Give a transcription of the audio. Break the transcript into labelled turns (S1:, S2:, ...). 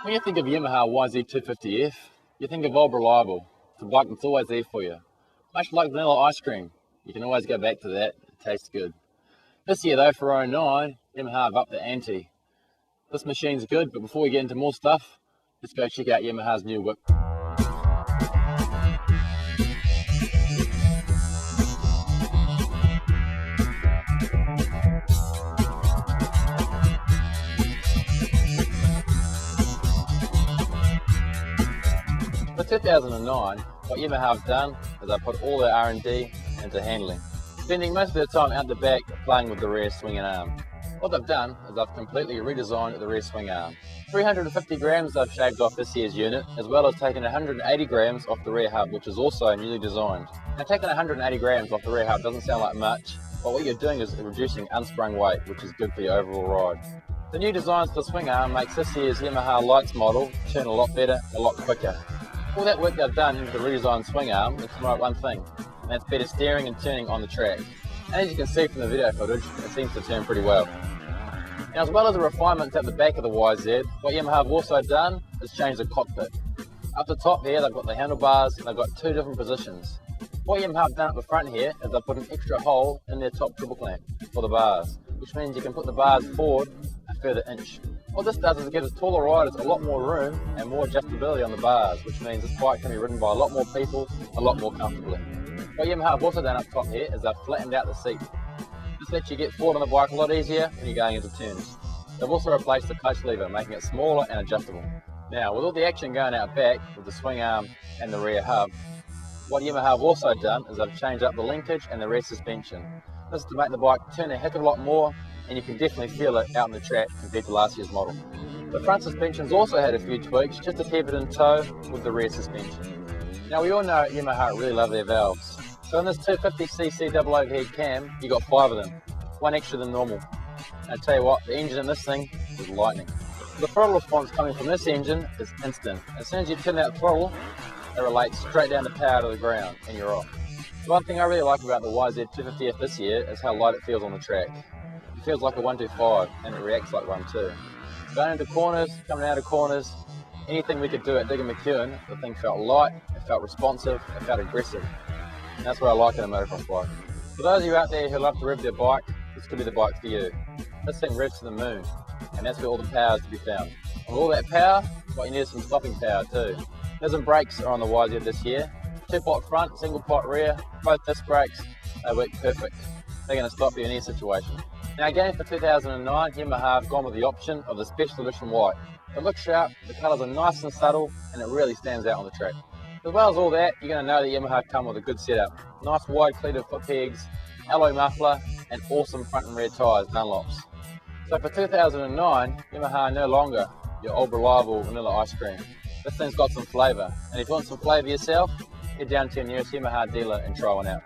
S1: When you think of Yamaha YZ250F, you think of old reliable. It's a bike that's always there for you. Much like vanilla ice cream, you can always go back to that, it tastes good. This year though, for 09, Yamaha have upped the ante. This machine's good, but before we get into more stuff, let's go check out Yamaha's new whip. For 2009, what Yamaha have done is they put all their R&D into handling, spending most of their time out the back playing with the rear swing and arm. What they've done is they've completely redesigned the rear swing arm. 350 grams they've shaved off this year's unit, as well as taking 180 grams off the rear hub, which is also newly designed. Now, taking 180 grams off the rear hub doesn't sound like much, but what you're doing is reducing unsprung weight, which is good for your overall ride. The new designs for the swing arm makes this year's Yamaha Lights model turn a lot better, a lot quicker. All that work they've done into the redesigned swing arm is to promote one thing, and that's better steering and turning on the track. And as you can see from the video footage, it seems to turn pretty well. Now, as well as the refinements at the back of the YZ, what Yamaha have also done is change the cockpit. Up the top here, they've got the handlebars, and they've got two different positions. What Yamaha have done at the front here is they've put an extra hole in their top triple clamp for the bars, which means you can put the bars forward a further inch. What this does is it gives taller riders a lot more room and more adjustability on the bars, which means this bike can be ridden by a lot more people, a lot more comfortably. What Yamaha have also done up top here is they've flattened out the seat. This lets you get forward on the bike a lot easier when you're going into turns. They've also replaced the clutch lever, making it smaller and adjustable. Now, with all the action going out back with the swing arm and the rear hub, what Yamaha have also done is they've changed up the linkage and the rear suspension. This is to make the bike turn a heck of a lot more, and you can definitely feel it out on the track compared to last year's model. The front suspension's also had a few tweaks just to keep it in tow with the rear suspension. Now, we all know at Yamaha really love their valves. So in this 250cc double overhead cam, you got 5 of them, one extra than normal. And I tell you what, the engine in this thing is lightning. The throttle response coming from this engine is instant. As soon as you turn that throttle, it relates straight down the power to the ground and you're off. The one thing I really like about the YZ250F this year is how light it feels on the track. It feels like a 125 and it reacts like one too. Going into corners, coming out of corners, anything we could do at Digger McEwan, the thing felt light, it felt responsive, it felt aggressive. And that's what I like in a motocross bike. For those of you out there who love to rev their bike, this could be the bike for you. This thing revs to the moon, and that's where all the power is to be found. And with all that power, what you need is some stopping power too. There's some brakes are on the YZ this year. 2-pot front, single pot rear, both disc brakes, they work perfect. They're going to stop you in any situation. Now again, for 2009, Yamaha have gone with the option of the Special Edition White. It looks sharp, the colours are nice and subtle, and it really stands out on the track. As well as all that, you're going to know that Yamaha come with a good setup. Nice wide cleated foot pegs, alloy muffler, and awesome front and rear tyres, Dunlops. So for 2009, Yamaha are no longer your old reliable vanilla ice cream. This thing's got some flavour, and if you want some flavour yourself, head down to your nearest Yamaha dealer and try one out.